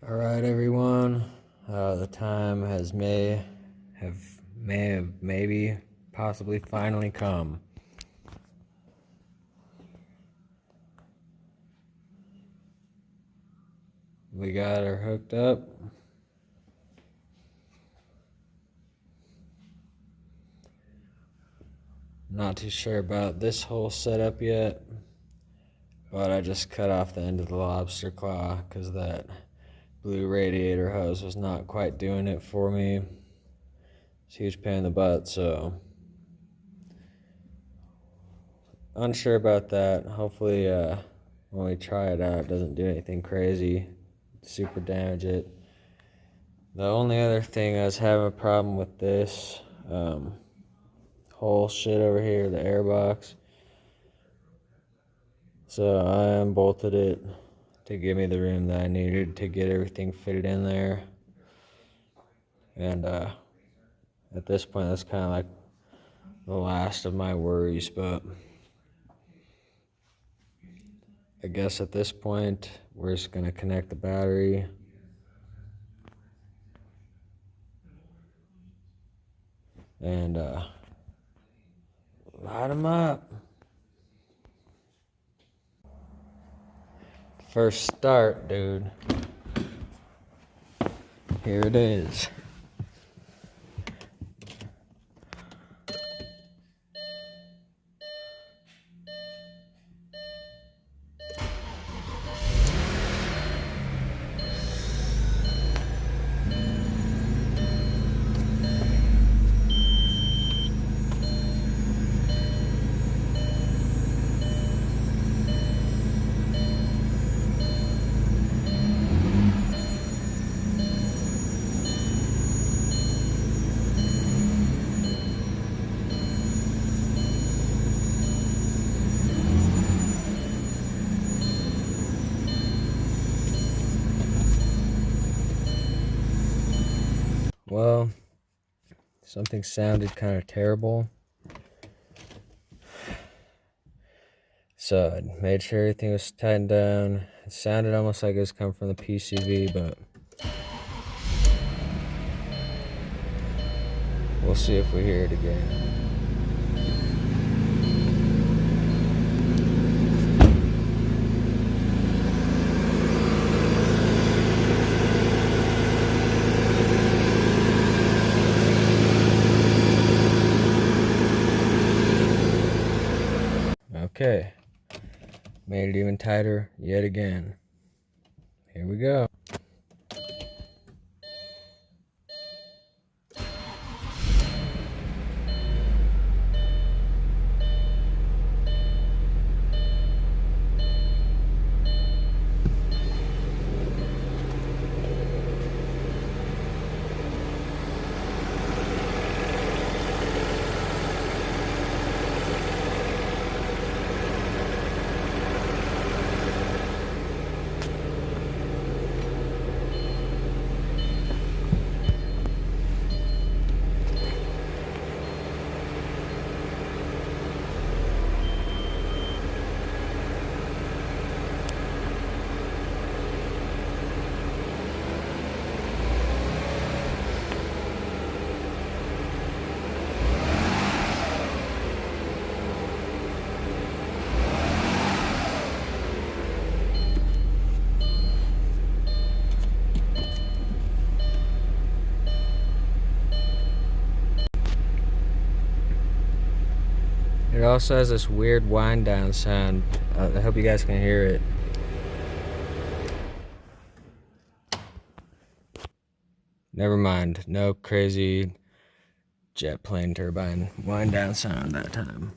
All right, everyone. The time has may have maybe possibly finally come. We got her hooked up. Not too sure about this whole setup yet, but I just cut off the end of the lobster claw because that blue radiator hose was not quite doing it for me. It's a huge pain in the butt, so unsure about that. Hopefully when we try it out, it doesn't do anything crazy, super damage it. The only other thing I was having a problem with this whole shit over here, the air box. So I unbolted it to give me the room that I needed to get everything fitted in there. And at this point, that's kind of like the last of my worries, but I guess at this point, we're just going to connect the battery. And light them up. First start, dude. Here it is. Well, something sounded kind of terrible. So I made sure everything was tightened down. It sounded almost like it was coming from the PCV, but we'll see if we hear it again. Okay, made it even tighter yet again. Here we go. It also has this weird wind down sound. I hope you guys can hear it. Never mind, no crazy jet plane turbine wind down sound that time.